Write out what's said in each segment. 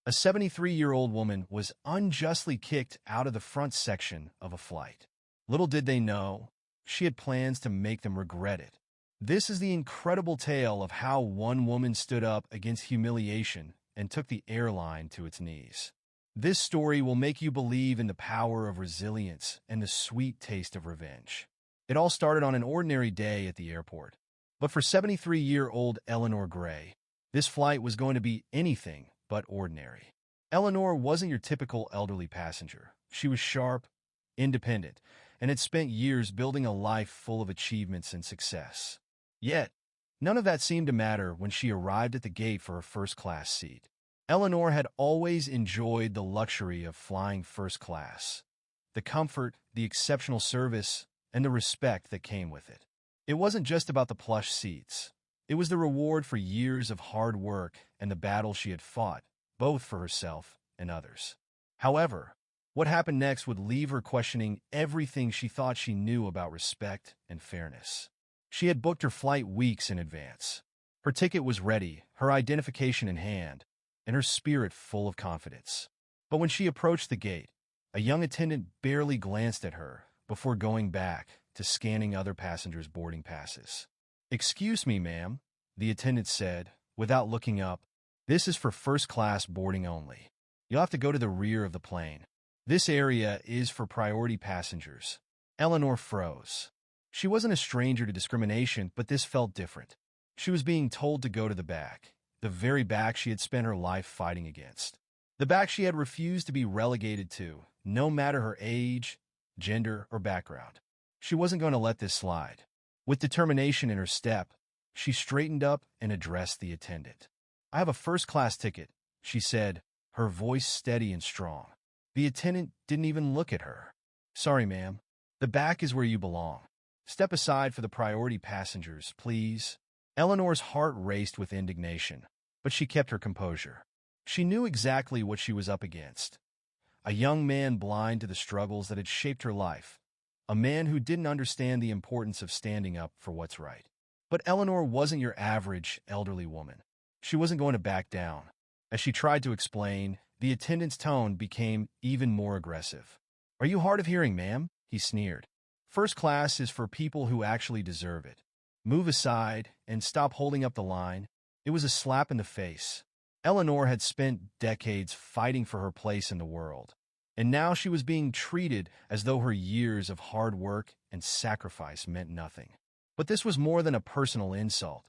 A 73-year-old woman was unjustly kicked out of the front section of a flight. Little did they know, she had plans to make them regret it. This is the incredible tale of how one woman stood up against humiliation and took the airline to its knees. This story will make you believe in the power of resilience and the sweet taste of revenge. It all started on an ordinary day at the airport. But for 73-year-old Eleanor Gray, this flight was going to be anything but ordinary. Eleanor wasn't your typical elderly passenger. She was sharp, independent, and had spent years building a life full of achievements and success. Yet, none of that seemed to matter when she arrived at the gate for her first-class seat. Eleanor had always enjoyed the luxury of flying first class, the comfort, the exceptional service, and the respect that came with it. It wasn't just about the plush seats. It was the reward for years of hard work and the battle she had fought, both for herself and others. However, what happened next would leave her questioning everything she thought she knew about respect and fairness. She had booked her flight weeks in advance. Her ticket was ready, her identification in hand, and her spirit full of confidence. But when she approached the gate, a young attendant barely glanced at her before going back to scanning other passengers' boarding passes. "Excuse me, ma'am," the attendant said, without looking up. "This is for first-class boarding only. You'll have to go to the rear of the plane. This area is for priority passengers." Eleanor froze. She wasn't a stranger to discrimination, but this felt different. She was being told to go to the back, the very back she had spent her life fighting against. The back she had refused to be relegated to, no matter her age, gender, or background. She wasn't going to let this slide. With determination in her step, she straightened up and addressed the attendant. "I have a first-class ticket," she said, her voice steady and strong. The attendant didn't even look at her. "Sorry, ma'am. The back is where you belong. Step aside for the priority passengers, please." Eleanor's heart raced with indignation, but she kept her composure. She knew exactly what she was up against. A young man blind to the struggles that had shaped her life. A man who didn't understand the importance of standing up for what's right. But Eleanor wasn't your average elderly woman. She wasn't going to back down. As she tried to explain, the attendant's tone became even more aggressive. "Are you hard of hearing, ma'am?" he sneered. "First class is for people who actually deserve it. Move aside and stop holding up the line." It was a slap in the face. Eleanor had spent decades fighting for her place in the world, and now she was being treated as though her years of hard work and sacrifice meant nothing. But this was more than a personal insult.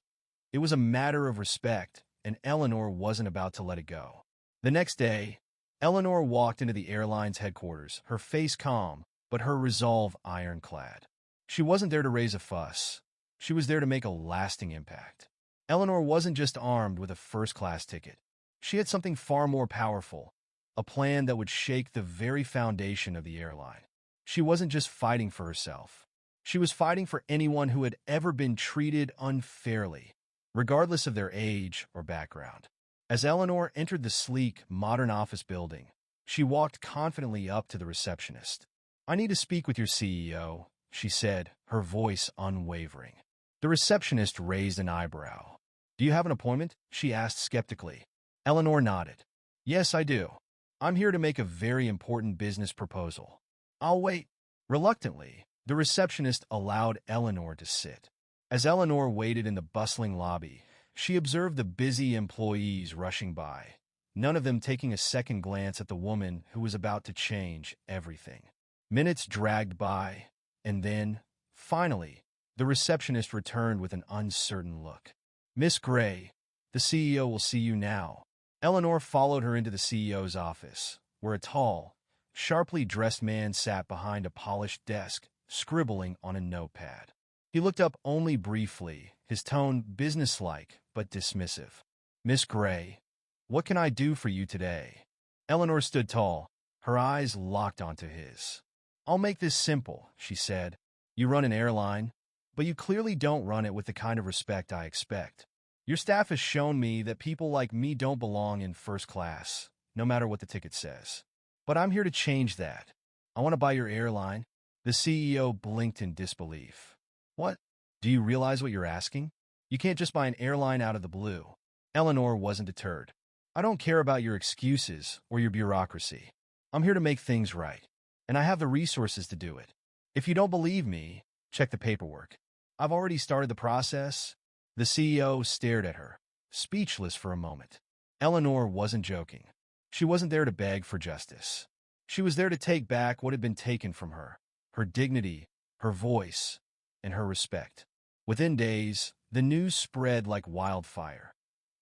It was a matter of respect, and Eleanor wasn't about to let it go. The next day, Eleanor walked into the airline's headquarters, her face calm, but her resolve ironclad. She wasn't there to raise a fuss. She was there to make a lasting impact. Eleanor wasn't just armed with a first-class ticket. She had something far more powerful, a plan that would shake the very foundation of the airline. She wasn't just fighting for herself. She was fighting for anyone who had ever been treated unfairly, regardless of their age or background. As Eleanor entered the sleek, modern office building, she walked confidently up to the receptionist. "I need to speak with your CEO," she said, her voice unwavering. The receptionist raised an eyebrow. "Do you have an appointment?" she asked skeptically. Eleanor nodded. "Yes, I do. I'm here to make a very important business proposal." "I'll wait." Reluctantly, the receptionist allowed Eleanor to sit. As Eleanor waited in the bustling lobby, she observed the busy employees rushing by, none of them taking a second glance at the woman who was about to change everything. Minutes dragged by, and then, finally, the receptionist returned with an uncertain look. "Miss Gray, the CEO will see you now." Eleanor followed her into the CEO's office, where a tall, sharply dressed man sat behind a polished desk, scribbling on a notepad. He looked up only briefly, his tone businesslike but dismissive. "Miss Gray, what can I do for you today?" Eleanor stood tall, her eyes locked onto his. "I'll make this simple," she said. "You run an airline, but you clearly don't run it with the kind of respect I expect. Your staff has shown me that people like me don't belong in first class, no matter what the ticket says. But I'm here to change that. I want to buy your airline." The CEO blinked in disbelief. "What? Do you realize what you're asking? You can't just buy an airline out of the blue." Eleanor wasn't deterred. I don't care about your excuses or your bureaucracy. I'm here to make things right, and I have the resources to do it. If you don't believe me, check the paperwork. I've already started the process." The CEO stared at her, speechless for a moment. Eleanor wasn't joking. She wasn't there to beg for justice. She was there to take back what had been taken from her dignity, her voice, and her respect. Within days, the news spread like wildfire.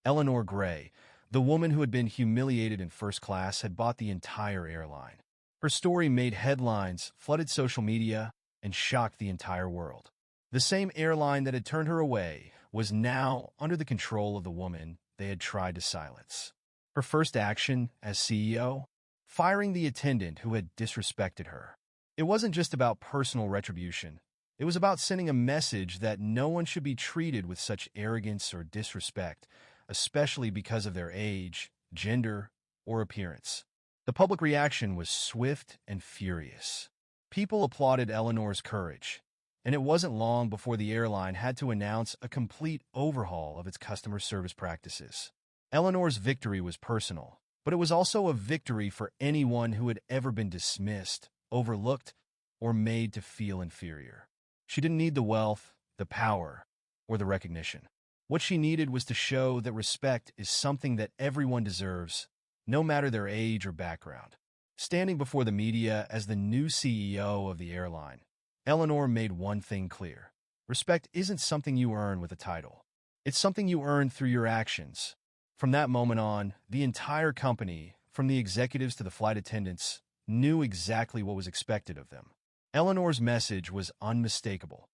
Eleanor Gray, the woman who had been humiliated in first class, had bought the entire airline. Her story made headlines, flooded social media, and shocked the entire world. The same airline that had turned her away was now under the control of the woman they had tried to silence. Her first action as CEO? Firing the attendant who had disrespected her. It wasn't just about personal retribution. It was about sending a message that no one should be treated with such arrogance or disrespect, especially because of their age, gender, or appearance. The public reaction was swift and furious. People applauded Eleanor's courage, and it wasn't long before the airline had to announce a complete overhaul of its customer service practices. Eleanor's victory was personal, but it was also a victory for anyone who had ever been dismissed, overlooked, or made to feel inferior. She didn't need the wealth, the power, or the recognition. What she needed was to show that respect is something that everyone deserves, no matter their age or background. Standing before the media as the new CEO of the airline, Eleanor made one thing clear. Respect isn't something you earn with a title. It's something you earn through your actions. From that moment on, the entire company, from the executives to the flight attendants, knew exactly what was expected of them. Eleanor's message was unmistakable.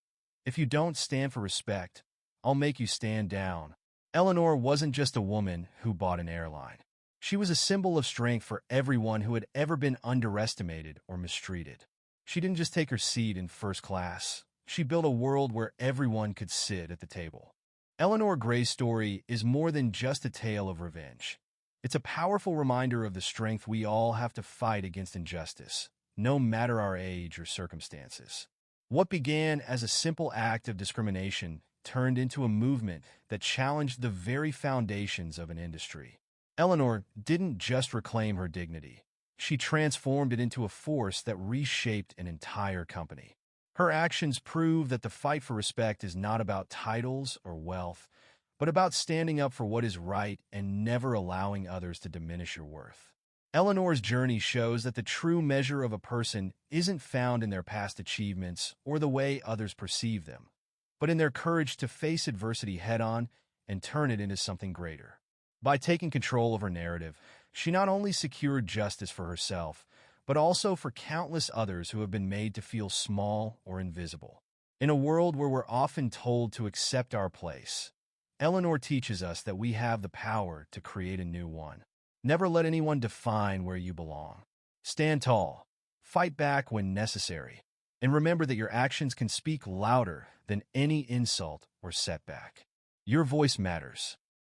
If you don't stand for respect, I'll make you stand down. Eleanor wasn't just a woman who bought an airline. She was a symbol of strength for everyone who had ever been underestimated or mistreated. She didn't just take her seat in first class. She built a world where everyone could sit at the table. Eleanor Gray's story is more than just a tale of revenge. It's a powerful reminder of the strength we all have to fight against injustice, no matter our age or circumstances. What began as a simple act of discrimination turned into a movement that challenged the very foundations of an industry. Eleanor didn't just reclaim her dignity. She transformed it into a force that reshaped an entire company. Her actions prove that the fight for respect is not about titles or wealth, but about standing up for what is right and never allowing others to diminish your worth. Eleanor's journey shows that the true measure of a person isn't found in their past achievements or the way others perceive them, but in their courage to face adversity head-on and turn it into something greater. By taking control of her narrative, she not only secured justice for herself, but also for countless others who have been made to feel small or invisible. In a world where we're often told to accept our place, Eleanor teaches us that we have the power to create a new one. Never let anyone define where you belong. Stand tall, fight back when necessary, and remember that your actions can speak louder than any insult or setback. Your voice matters.